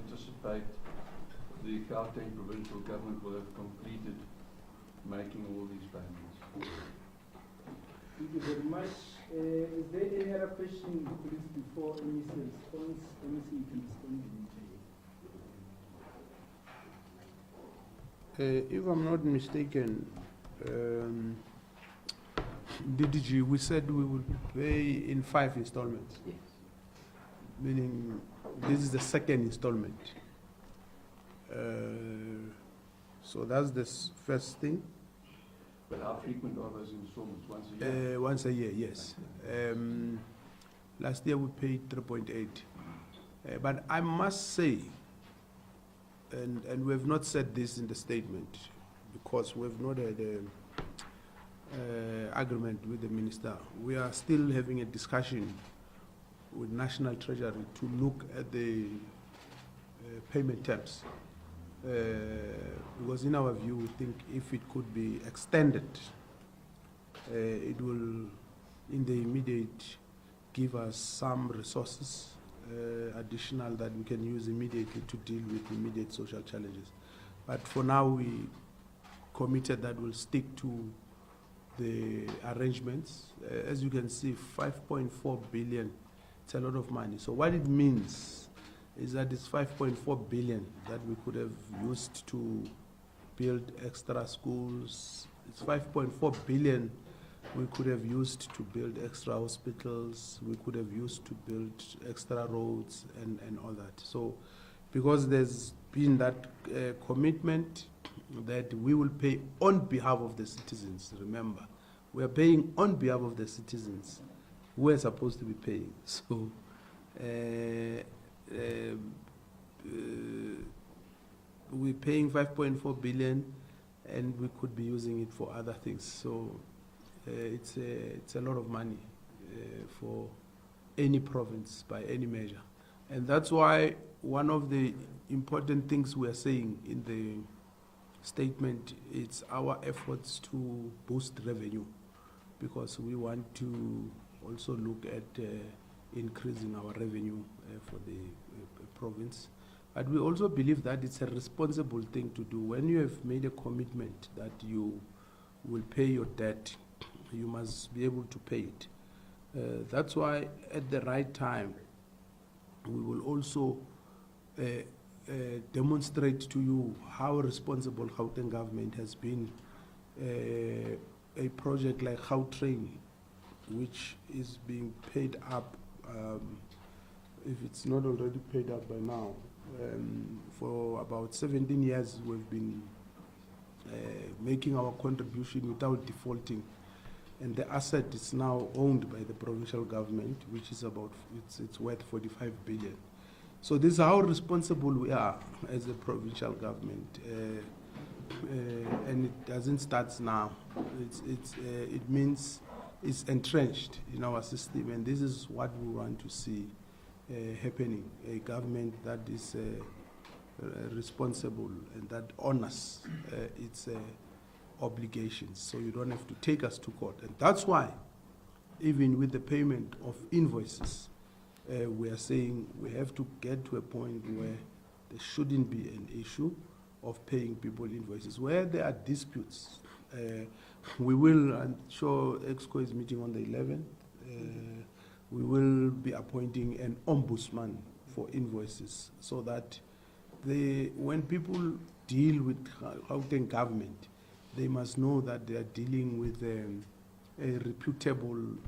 anticipate the Gauteng provincial government will have completed making all these payments. Thank you very much. Is there any other question, please, before MEC responds? MEC, you can respond immediately. If I'm not mistaken, DDG, we said we would pay in 5 installments. Yes. Meaning this is the second installment. So that's the first thing. But how frequent are those installments? Once a year? Once a year, yes. Last year we paid 3.8. But I must say, and we have not said this in the statement because we have not had an agreement with the minister. We are still having a discussion with National Treasury to look at the payment terms. Because in our view, we think if it could be extended, it will, in the immediate, give us some resources additional that we can use immediately to deal with immediate social challenges. But for now, we committed that we'll stick to the arrangements. As you can see, 5.4 billion, it's a lot of money. So what it means is that it's 5.4 billion that we could have used to build extra schools. It's 5.4 billion we could have used to build extra hospitals. We could have used to build extra roads and all that. So because there's been that commitment that we will pay on behalf of the citizens, remember, we are paying on behalf of the citizens who are supposed to be paying. So we're paying 5.4 billion and we could be using it for other things. So it's a lot of money for any province by any measure. And that's why one of the important things we are saying in the statement, it's our efforts to boost revenue, because we want to also look at increasing our revenue for the province. But we also believe that it's a responsible thing to do. When you have made a commitment that you will pay your debt, you must be able to pay it. That's why at the right time, we will also demonstrate to you how responsible Gauteng government has been. A project like Gautrain, which is being paid up, if it's not already paid up by now, for about 17 years we've been making our contribution without defaulting. And the asset is now owned by the provincial government, which is about, it's worth 45 billion. So this is how responsible we are as a provincial government. And it doesn't start now. It means it's entrenched in our system, and this is what we want to see happening. A government that is responsible and that honors its obligations, so you don't have to take us to court. And that's why, even with the payment of invoices, we are saying we have to get to a point where there shouldn't be an issue of paying people invoices. Where there are disputes, we will, I'm sure EXCO is meeting on the 11th, we will be appointing an ombudsman for invoices, so that when people deal with Gauteng government, they must know that they are dealing with a reputable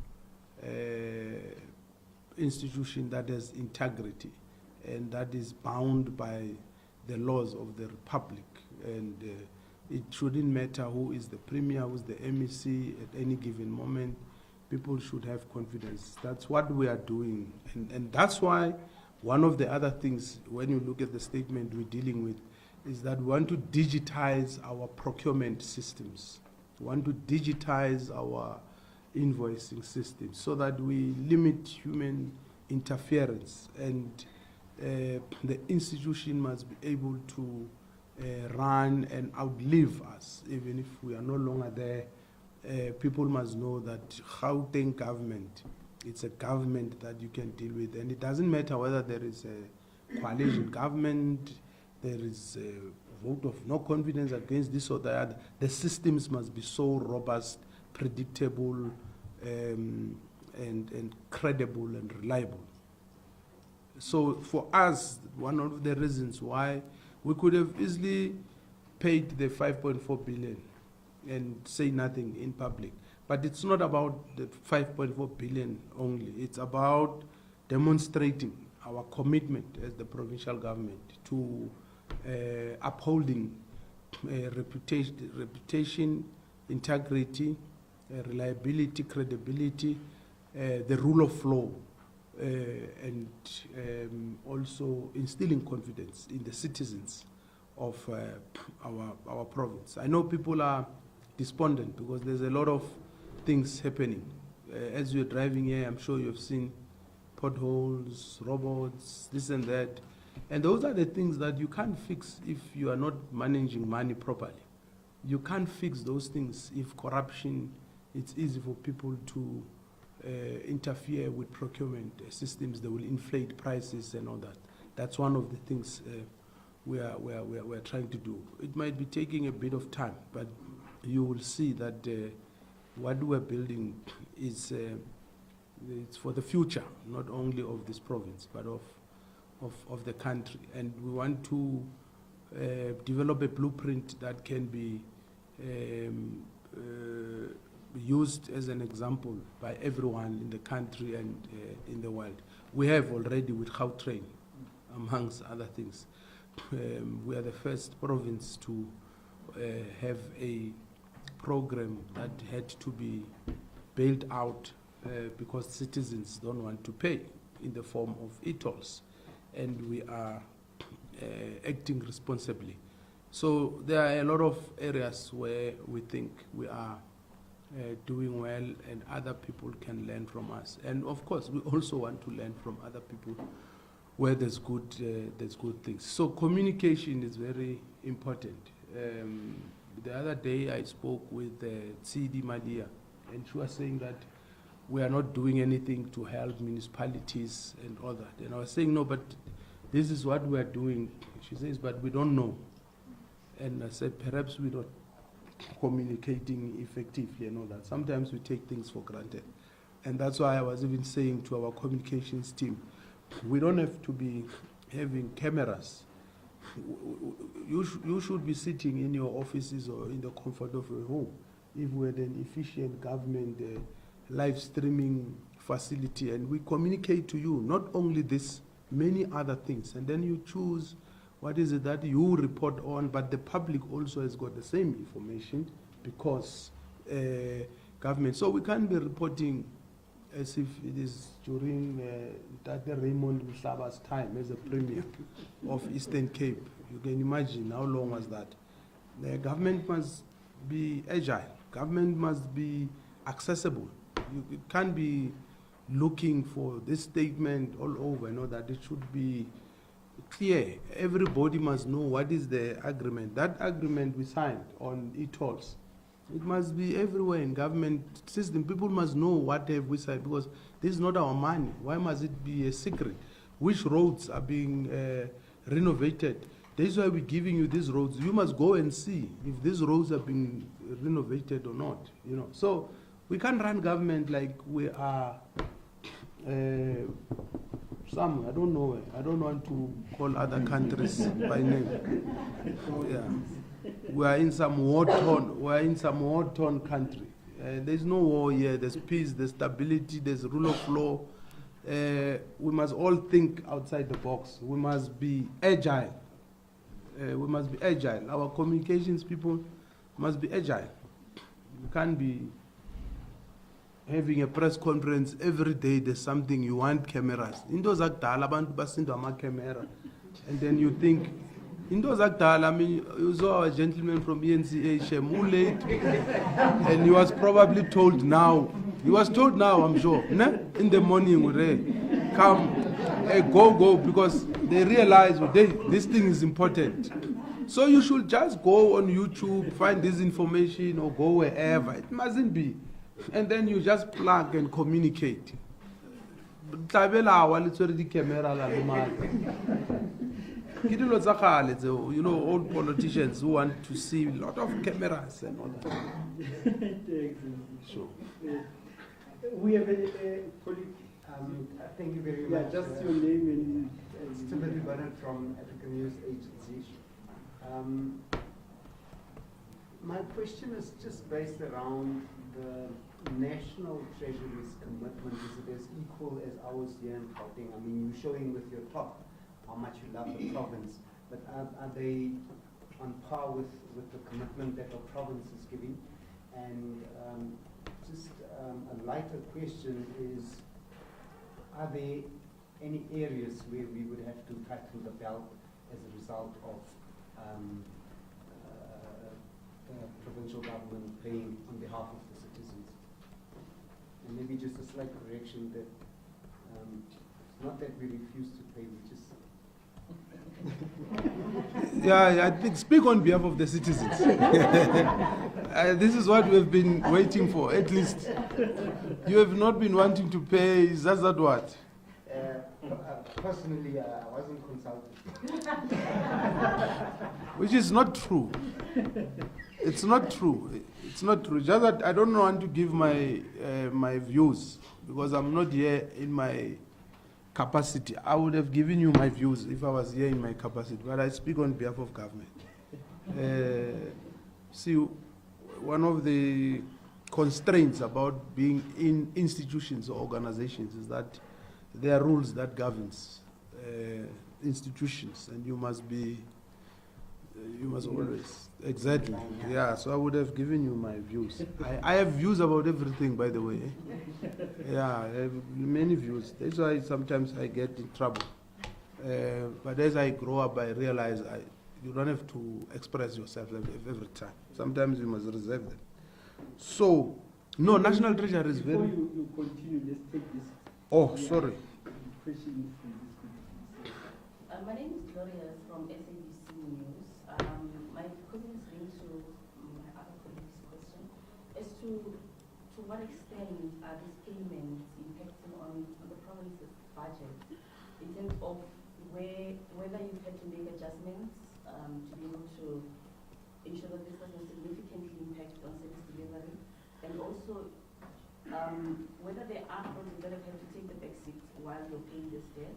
institution that has integrity and that is bound by the laws of the Republic. And it shouldn't matter who is the Premier, who's the MEC at any given moment. People should have confidence. That's what we are doing. And that's why one of the other things, when you look at the statement we're dealing with, is that we want to digitize our procurement systems. We want to digitize our invoicing systems so that we limit human interference, and the institution must be able to run and outlive us. Even if we are no longer there, people must know that Gauteng government, it's a government that you can deal with, and it doesn't matter whether there is coalition government, there is a vote of no confidence against this or that. The systems must be so robust, predictable, and credible and reliable. So for us, one of the reasons why we could have easily paid the 5.4 billion and say nothing in public. But it's not about the 5.4 billion only. It's about demonstrating our commitment as the provincial government to upholding reputation, integrity, reliability, credibility, the rule of law, and also instilling confidence in the citizens of our province. I know people are despondent because there's a lot of things happening. As you're driving here, I'm sure you've seen potholes, robots, this and that. And those are the things that you can't fix if you are not managing money properly. You can't fix those things if corruption, it's easy for people to interfere with procurement systems. They will inflate prices and all that. That's one of the things we're trying to do. It might be taking a bit of time, but you will see that what we're building is it's for the future, not only of this province, but of the country. And we want to develop a blueprint that can be used as an example by everyone in the country and in the world. We have already with Gauteng, amongst other things. We are the first province to have a program that had to be bailed out because citizens don't want to pay in the form of e-tolls, and we are acting responsibly. So there are a lot of areas where we think we are doing well and other people can learn from us. And of course, we also want to learn from other people where there's good things. So communication is very important. The other day I spoke with Tsidi Malia, and she was saying that we are not doing anything to help municipalities and all that. And I was saying, no, but this is what we are doing. She says, but we don't know. And I said, perhaps we're not communicating effectively and all that. Sometimes we take things for granted. And that's why I was even saying to our communications team, we don't have to be having cameras. You should be sitting in your offices or in the comfort of your home. If we had an efficient government live streaming facility, and we communicate to you not only this, many other things, and then you choose what is it that you report on, but the public also has got the same information because government. So we can't be reporting as if it is during Tate Raymond Mhlaba's time as a premier of Eastern Cape. You can imagine how long was that. The government must be agile. Government must be accessible. You can't be looking for this statement all over, you know, that it should be clear. Everybody must know what is the agreement. That agreement we signed on e-tolls, it must be everywhere in government system. People must know what have we signed, because this is not our money. Why must it be a secret? Which roads are being renovated? This is why we're giving you these roads. You must go and see if these roads are being renovated or not. You know, so we can't run government like we are some, I don't know. I don't want to call other countries by name. Yeah. We are in some war-torn country. There's no war here. There's peace, there's stability, there's rule of law. We must all think outside the box. We must be agile. Our communications people must be agile. You can't be having a press conference every day. There's something you want cameras. Into zakudala abantu basinda ama camera, and then you think into zakudala. I mean, you saw a gentleman from ENCA Shemu late, and he was probably told now. He was told now, I'm sure. In the morning, we come, go, because they realize this thing is important. So you should just go on YouTube, find this information, or go wherever. It mustn't be. And then you just plug and communicate. tlabela wa le tswere di camera la le mala. Ke dilo tsa kgale tseo, you know, old politicians who want to see a lot of cameras and all that. Sure. We have a colleague. Thank you very Yeah, much. just your name and. Timothy Bennett from African News Agency. My question is just based around the National Treasury's commitment. Is it as equal as ours here in Gauteng? I mean, you're showing with your talk how much you love the province, but are they on par with the commitment that the province is giving? And just a lighter question is, are there any areas where we would have to tighten the belt as a result of the provincial government paying on behalf of the citizens? And maybe just a slight correction that it's not that we refuse to pay, we just... Yeah, I think speak on behalf of the citizens. This is what we have been waiting for, at least. You have not been wanting to pay, is that what? Personally, I wasn't consulted. Which is not true. It's not true. It's not true. Just that I don't want to give my my views because I'm not here in my capacity. I would have given you my views if I was here in my capacity, but I speak on behalf of government. See, one of the constraints about being in institutions or organizations is that there are rules that governs institutions, and you must always, exactly, yeah, so I would have given you my views. I have views about everything, by the way. Yeah, I have many views. That's why sometimes I get in trouble. But as I grow up, I realize you don't have to express yourself every time. Sometimes you must reserve them. So, no, National Treasury is very... Before you continue, let's take this. Oh, sorry. Question from this committee. My name is Gloria from SABC News. My question is linked to my other colleague's question as to what extent are these payments impacting on the province's budget in terms of whether you've had to make adjustments to be able to ensure that this doesn't significantly impact on service delivery, and also whether there are projects that have had to take the back seat while you're paying this debt.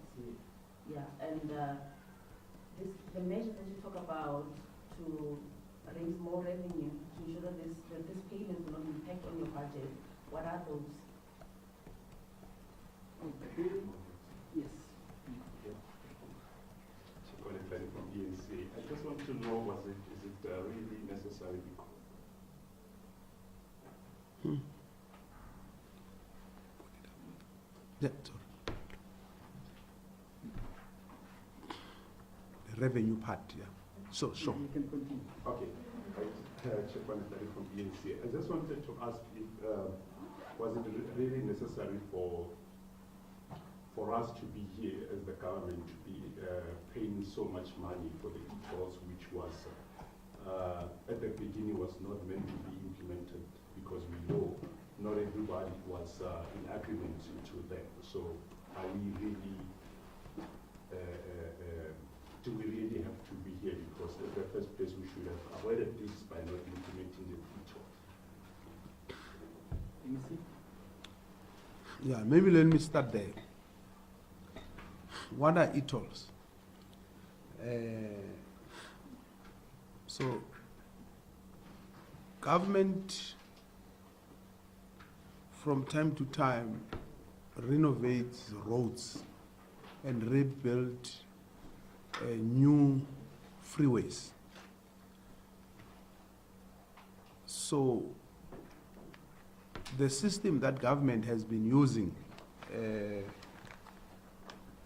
Yeah, and the measures that you talk about to raise more revenue to ensure that this payment will not impact on your budget, what are those? Okay. Yes. From ENC. I just want to know, is it really necessary? Yeah, sorry. The revenue part, yeah. So, sure. You can continue. Okay. From ENC. I just wanted to ask if was it really necessary for us to be here as the government to be paying so much money for the e-tolls, which was at the beginning was not meant to be implemented, because we know not everybody was in agreement to them. So are we really, do we really have to be here? Because in the first place we should have avoided this by not implementing the e-tolls. You see? Yeah, maybe let me start there. What are e-tolls? So, government from time to time renovates roads and rebuild new freeways. So, the system that government has been using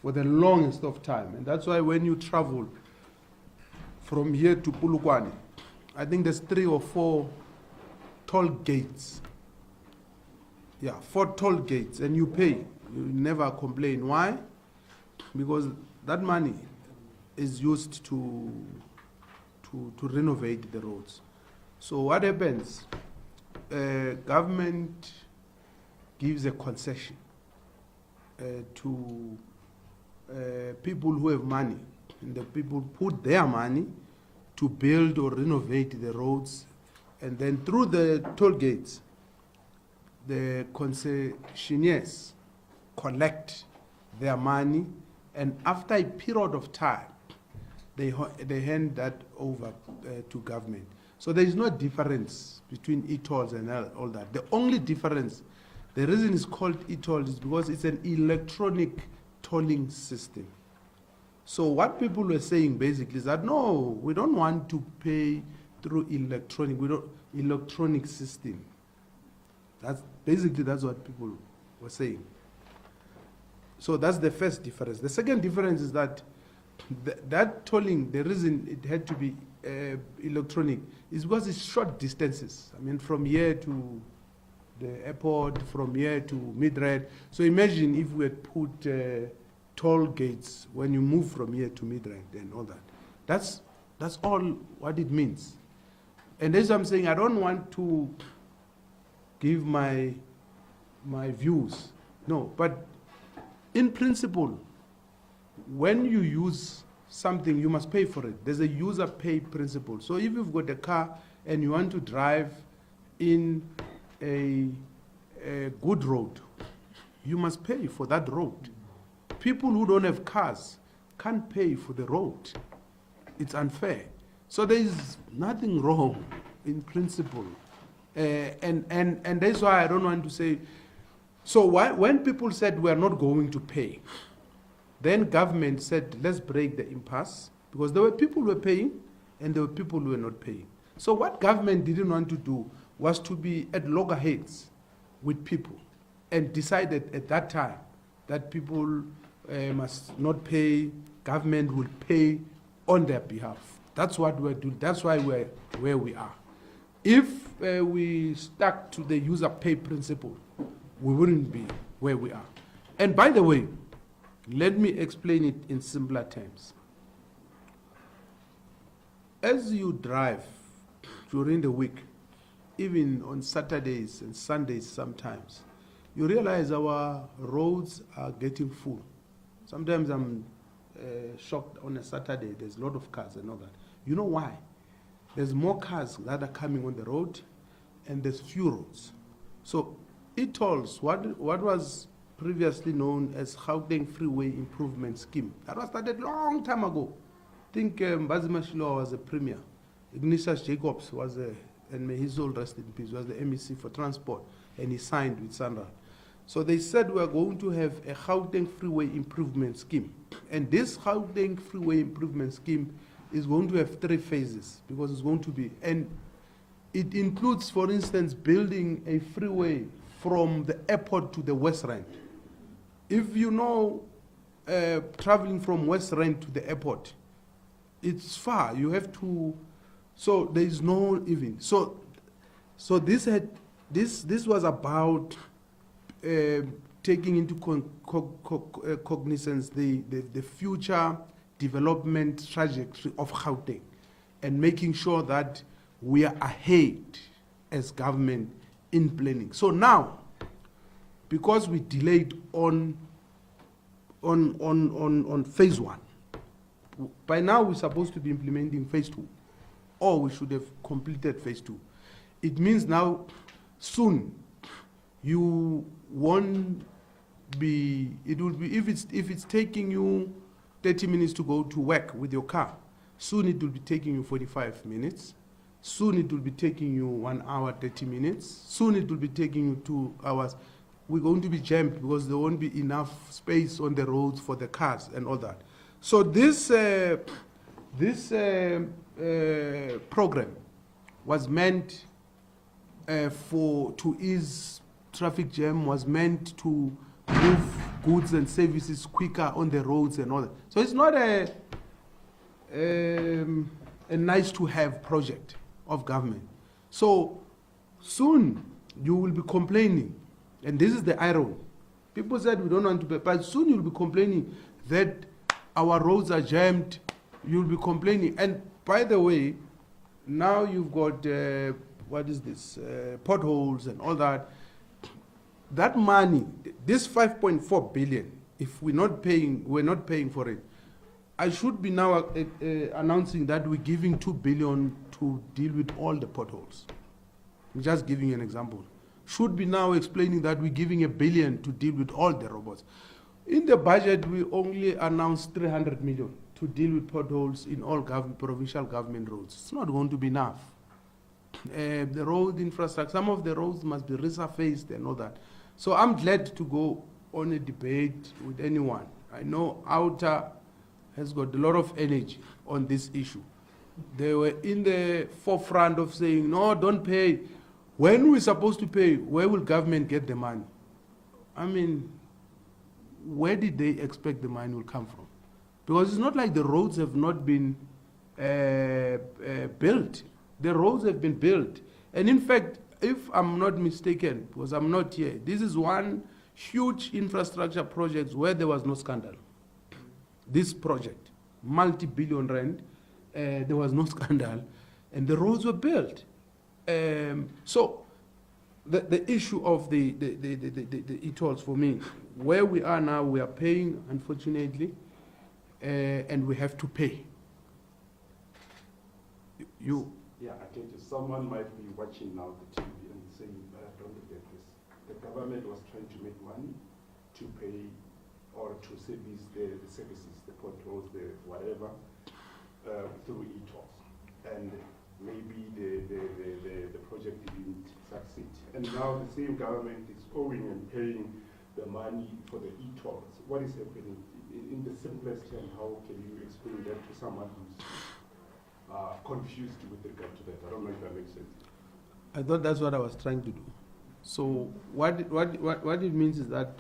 for the longest of time, and that's why when you travel from here to Polokwane, I think there's 3 or 4 toll gates. Yeah, 4 toll gates, and you pay. You never complain. Why? Because that money is used to renovate the roads. So what happens? Government gives a concession to people who have money, and the people put their money to build or renovate the roads, and then through the toll gates, the concessionaires collect their money, and after a period of time, they hand that over to government. So there is no difference between e-tolls and all that. The only difference, the reason it's called e-toll is because it's an electronic tolling system. So what people were saying basically is that no, we don't want to pay through electronic system. That's what people were saying. So that's the first difference. The second difference is that that tolling, the reason it had to be electronic is because it's short distances. I mean, from here to the airport, from here to Midrand. So imagine if we had put toll gates when you move from here to Midrand and all that. That's all what it means. And as I'm saying, I don't want to give my views. No, but in principle, when you use something, you must pay for it. There's a user pay principle. So if you've got a car and you want to drive in a good road, you must pay for that road. People who don't have cars can't pay for the road. It's unfair. So there is nothing wrong in principle. And that's why I don't want to say, so when people said we are not going to pay, then government said, let's break the impasse, because there were people who were paying and there were people who were not paying. So what government didn't want to do was to be at loggerheads with people and decided at that time that people must not pay, government will pay on their behalf. That's what we're doing. That's why we're where we are. If we stuck to the user pay principle, we wouldn't be where we are. And by the way, let me explain it in simpler terms. As you drive during the week, even on Saturdays and Sundays sometimes, you realize our roads are getting full. Sometimes I'm shocked on a Saturday, there's a lot of cars and all that. You know why? There's more cars that are coming on the road and there's few roads. So e-tolls, what was previously known as Gauteng Freeway Improvement Scheme, that was started long time ago. I think Mbazima Shilo was a premier. Ignatius Jacobs was and may his soul rest in peace, was the MEC for transport, and he signed with Sandra. So they said we are going to have a Gauteng Freeway Improvement Scheme. And this Gauteng Freeway Improvement Scheme is going to have 3 phases, because it's going to be, and it includes, for instance, building a freeway from the airport to the West Rand. If you know, traveling from West Rand to the airport, it's far. You have to, so there is no even. So this was about taking into cognizance the future development trajectory of Gauteng and making sure that we are ahead as government in planning. So now, because we delayed on phase 1, by now we're supposed to be implementing phase 2, or we should have completed phase 2. It means now, soon, you won't be, it will be, if it's taking you 30 minutes to go to work with your car, soon it will be taking you 45 minutes. Soon it will be taking you 1 hour, 30 minutes. Soon it will be taking you 2 hours. We're going to be jammed because there won't be enough space on the roads for the cars and all that. So this program was meant to ease traffic jam, was meant to move goods and services quicker on the roads and all that. So it's not a nice to have project of government. So soon you will be complaining, and this is the irony. People said we don't want to pay, but soon you'll be complaining that our roads are jammed. You'll be complaining. And by the way, now you've got, what is this, potholes and all that. that money, this 5.4 billion, if we're not paying for it, I should be now announcing that we're giving 2 billion to deal with all the potholes. I'm just giving you an example. Should be now explaining that we're giving 1 billion to deal with all the robots. In the budget, we only announced 300 million to deal with potholes in all provincial government roads. It's not going to be enough. The road infrastructure, some of the roads must be resurfaced and all that. So I'm glad to go on a debate with anyone. I know Outer has got a lot of energy on this issue. They were in the forefront of saying, no, don't pay. When we're supposed to pay, where will government get the money? I mean, where did they expect the money will come from? Because it's not like the roads have not been built. The roads have been built. And in fact, if I'm not mistaken, because I'm not here, this is one huge infrastructure project where there was no scandal. This project, multi-billion rand, there was no scandal, and the roads were built. So the issue of the e-tolls for me, where we are now, we are paying, unfortunately, and we have to pay. Yeah, I think someone might be watching now the TV and saying, don't get this. The government was trying to make money to pay or to service the services, the potholes, the whatever, through e-tolls. And maybe the project didn't succeed. And now the same government is owing and paying the money for the e-tolls. What is happening? In the simplest term, how can you explain that to someone who's confused with regard to that? I don't know if that makes sense. I thought that's what I was trying to do. So what it means is that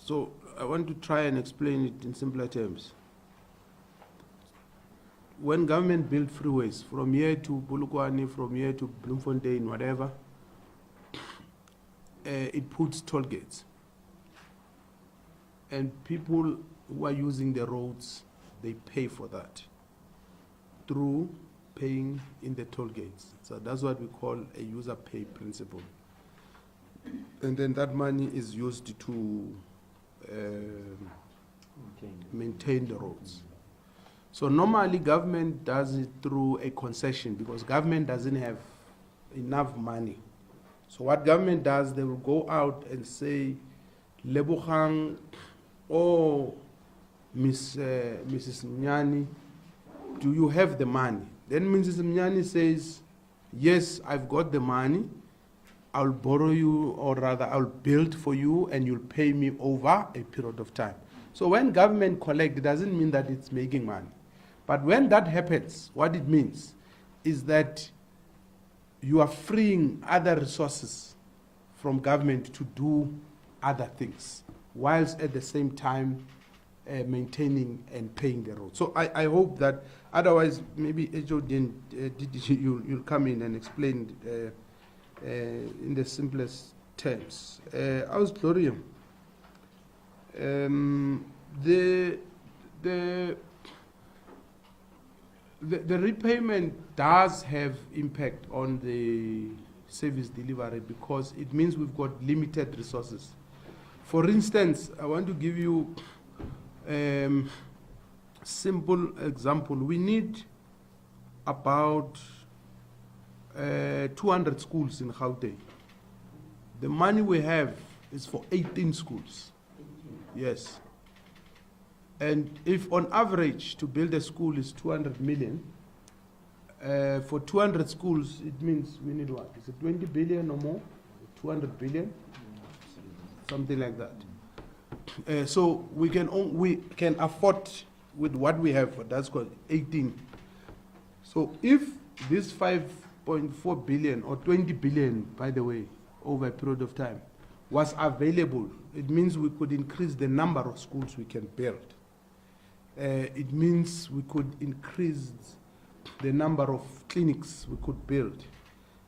so I want to try and explain it in simpler terms. When government built freeways from here to Polokwane, from here to Bloemfontein, whatever, it puts toll gates. And people who are using the roads, they pay for that through paying in the toll gates. So that's what we call a user pay principle. And then that money is used to maintain the roads. So normally government does it through a concession because government doesn't have enough money. So what government does, they will go out and say, Lebogang, oh, Mrs. Mnyani, do you have the money? Then Mrs. Mnyani says, yes, I've got the money. I'll borrow you, or rather I'll build for you and you'll pay me over a period of time. So when government collects, it doesn't mean that it's making money. But when that happens, what it means is that you are freeing other resources from government to do other things, whilst at the same time maintaining and paying the road. So I hope that, otherwise maybe Ejo you'll come in and explain in the simplest terms. Ausdorium, the repayment does have impact on the service delivery because it means we've got limited resources. For instance, I want to give you a simple example. We need about 200 schools in Gauteng. The money we have is for 18 schools. Yes. And if on average to build a school is 200 million, for 200 schools, it means we need what? Is it 20 billion or more? 200 billion? Something like that. So we can afford with what we have, that's called 18. So if this 5.4 billion or 20 billion, by the way, over a period of time, was available, it means we could increase the number of schools we can build. It means we could increase the number of clinics we could build.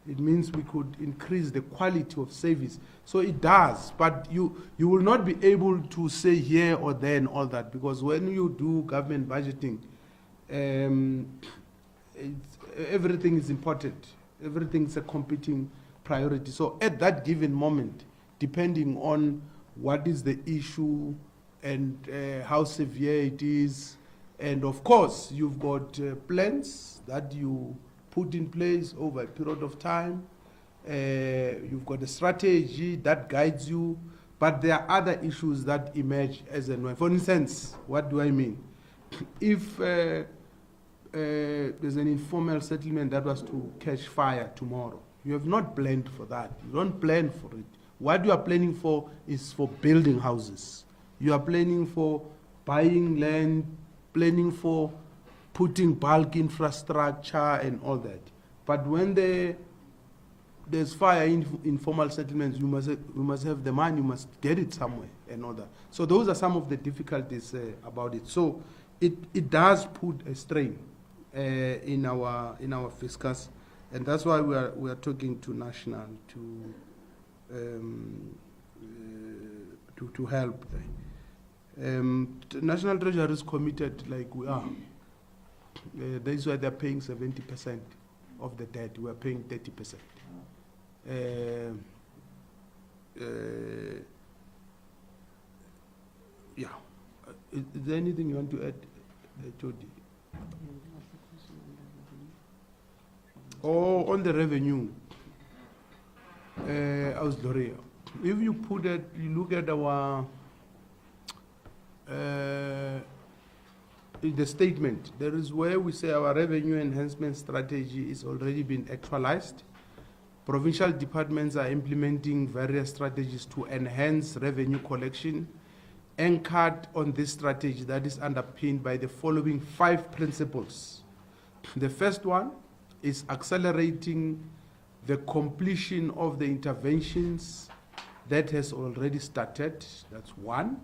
It means we could increase the quality of service. So it does, but you will not be able to say here or there and all that, because when you do government budgeting, everything is important. Everything is a competing priority. So at that given moment, depending on what is the issue and how severe it is, and of course, you've got plans that you put in place over a period of time. You've got a strategy that guides you, but there are other issues that emerge as and when. For instance, what do I mean? If there's an informal settlement that was to catch fire tomorrow, you have not planned for that. You don't plan for it. What you are planning for is for building houses. You are planning for buying land, planning for putting bulk infrastructure and all that. But when there's fire in informal settlements, you must have the money, you must get it somewhere and all that. So those are some of the difficulties about it. So it does put a strain in our fiscus, and that's why we are talking to national to help. The National Treasury is committed, like we are. That is why they're paying 70% of the debt. We are paying 30%. Yeah. Is there anything you want to add, Jody? Oh, on the revenue, Gloria. If you put it, you look at our in the statement, there is where we say our revenue enhancement strategy is already been actualized. Provincial departments are implementing various strategies to enhance revenue collection, anchored on this strategy that is underpinned by the following 5 principles. The first one is accelerating the completion of the interventions that has already started. That's 1.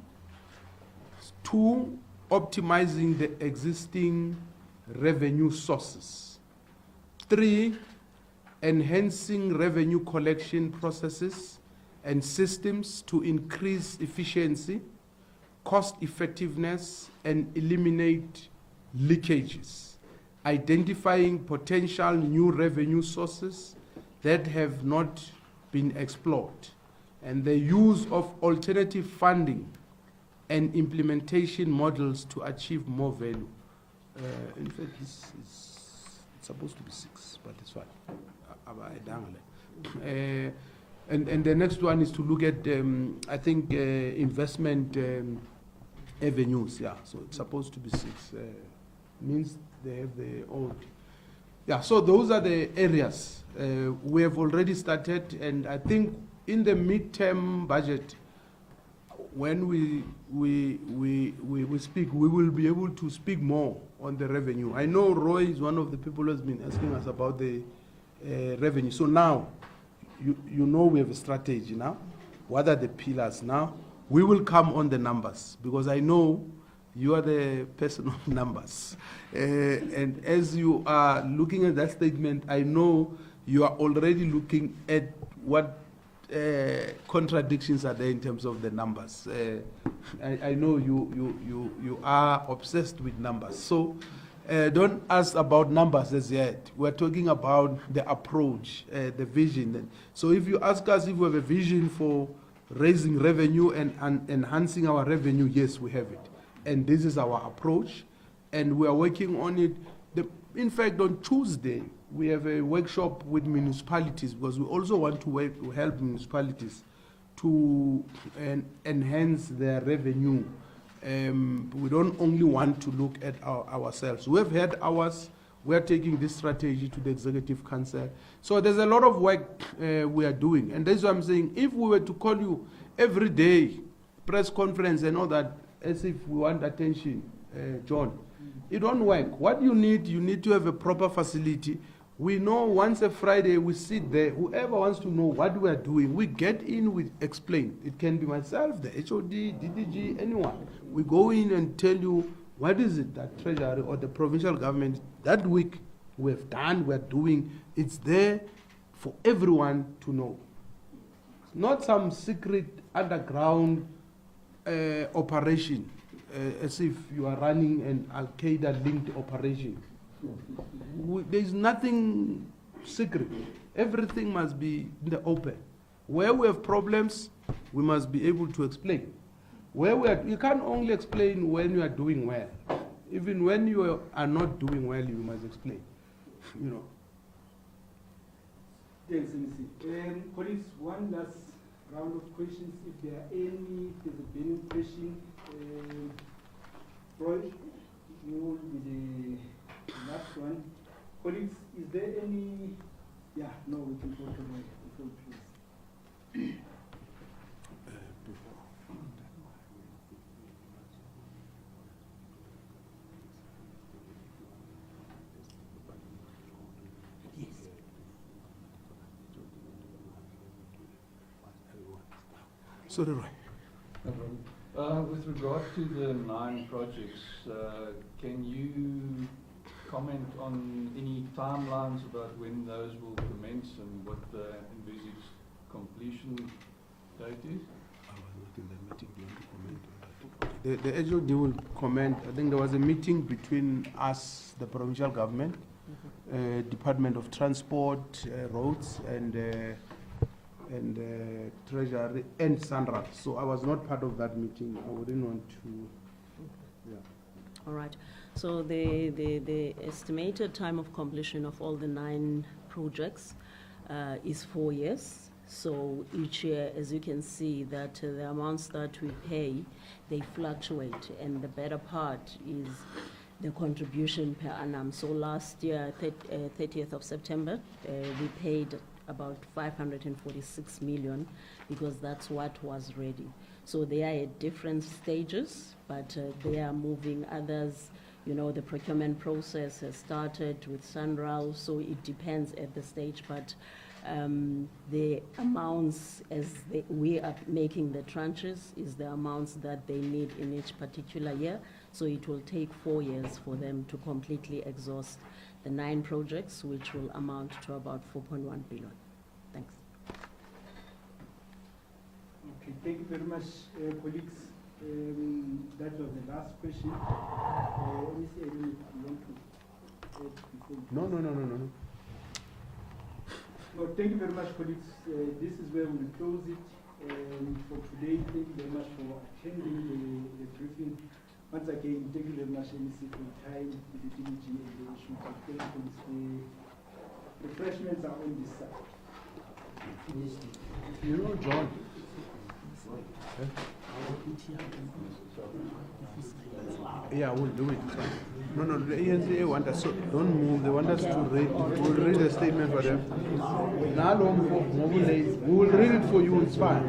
2, optimizing the existing revenue sources. 3, enhancing revenue collection processes and systems to increase efficiency, cost effectiveness, and eliminate leakages. Identifying potential new revenue sources that have not been explored, and the use of alternative funding and implementation models to achieve more value. In fact, it's supposed to be 6, but it's fine. And the next one is to look at, I think, investment avenues. Yeah, so it's supposed to be 6. Means they have the old. Yeah, so those are the areas we have already started, and I think in the midterm budget, when we speak, we will be able to speak more on the revenue. I know Roy is one of the people who has been asking us about the revenue. So now, you know we have a strategy now. What are the pillars now? We will come on the numbers, because I know you are the person of numbers. And as you are looking at that statement, I know you are already looking at what contradictions are there in terms of the numbers. I know you are obsessed with numbers. So don't ask about numbers as yet. We're talking about the approach, the vision. So if you ask us if we have a vision for raising revenue and enhancing our revenue, yes, we have it. And this is our approach, and we are working on it. In fact, on Tuesday, we have a workshop with municipalities, because we also want to help municipalities to enhance their revenue. We don't only want to look at ourselves. We have had ours. We are taking this strategy to the Executive Council. So there's a lot of work we are doing. And that's what I'm saying. If we were to call you every day, press conference and all that, as if we want attention, John, it won't work. What you need to have a proper facility. We know once a Friday we sit there, whoever wants to know what we are doing, we get in, we explain. It can be myself, the HOD, DDG, anyone. We go in and tell you what is it that Treasury or the provincial government that week we have done, we are doing. It's there for everyone to know. It's not some secret underground operation, as if you are running an Al-Qaeda linked operation. There's nothing secret. Everything must be in the open. Where we have problems, we must be able to explain. You can't only explain when you are doing well. Even when you are not doing well, you must explain. You know. Thanks, MC. Colleagues, one last round of questions. If there are any, if there's a burning question, Roy, you will be the last one. Colleagues, is there any? Yeah, no, we can go to Roy. Please. Sorry, Roy. No problem. With regard to the 9 projects, can you comment on any timelines about when those will commence and what the envisaged completion date is? I was not in the meeting. Do you want to comment on that? The HOD will comment. I think there was a meeting between us, the provincial government, Department of Transport, Roads, and Treasury and Sandra. So I was not part of that meeting. I wouldn't want to. Yeah. All right. So the estimated time of completion of all the 9 projects is 4 years. So each year, as you can see, that the amounts that we pay, they fluctuate, and the better part is the contribution per annum. So last year, 30th of September, we paid about 546 million because that's what was ready. So they are at different stages, but they are moving. Others, you know, the procurement process has started with Sunral, so it depends at the stage, but the amounts as we are making the tranches is the amounts that they need in each particular year. So it will take 4 years for them to completely exhaust the 9 projects, which will amount to about 4.1 billion. Thanks. Okay, thank you very much, colleagues. That was the last question. Let me see, I don't know if you want to add before. No. No, thank you very much, colleagues. This is where we close it for today. Thank you very much for attending the briefing. Once again, thank you very much, MEC, for your time, the DDG, and the issue. Thank you. The refreshments are on this side. You know, John. Yeah, we'll do it. No, the ENCA want us, so don't move. They want us to read. We'll read the statement for them. We will read it for you, it's fine.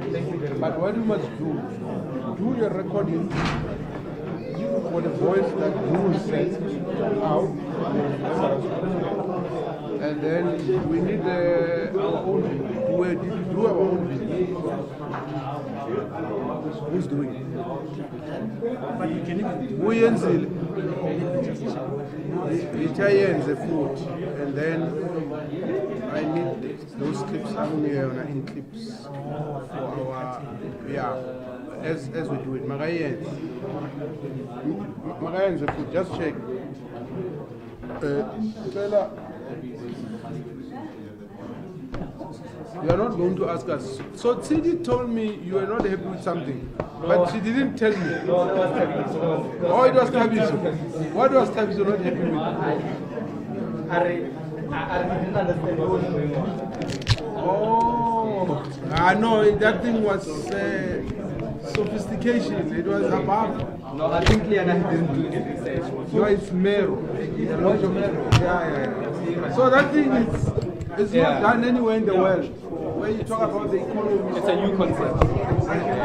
But what you must do your recording for the voice that you will send out. And then we need our own video. We do our own video. Who's doing it? But you can even We Italian is a food, and then I need those clips. I'm here in clips for our as we do it. Magayen is a food. Just check. You are not going to ask us. So Tsidi told me you were not happy with something, but she didn't tell me. No, that was Tabiso. Oh, it was Tabiso. What was Tabiso not happy with? I didn't understand what was going on. Oh, no, that thing was sophistication. It was above. No, I think Liana didn't do the research. No, it's Mero. Yeah. So that thing is not done anywhere in the world. When you talk about the economy, It's a new concept. Yeah.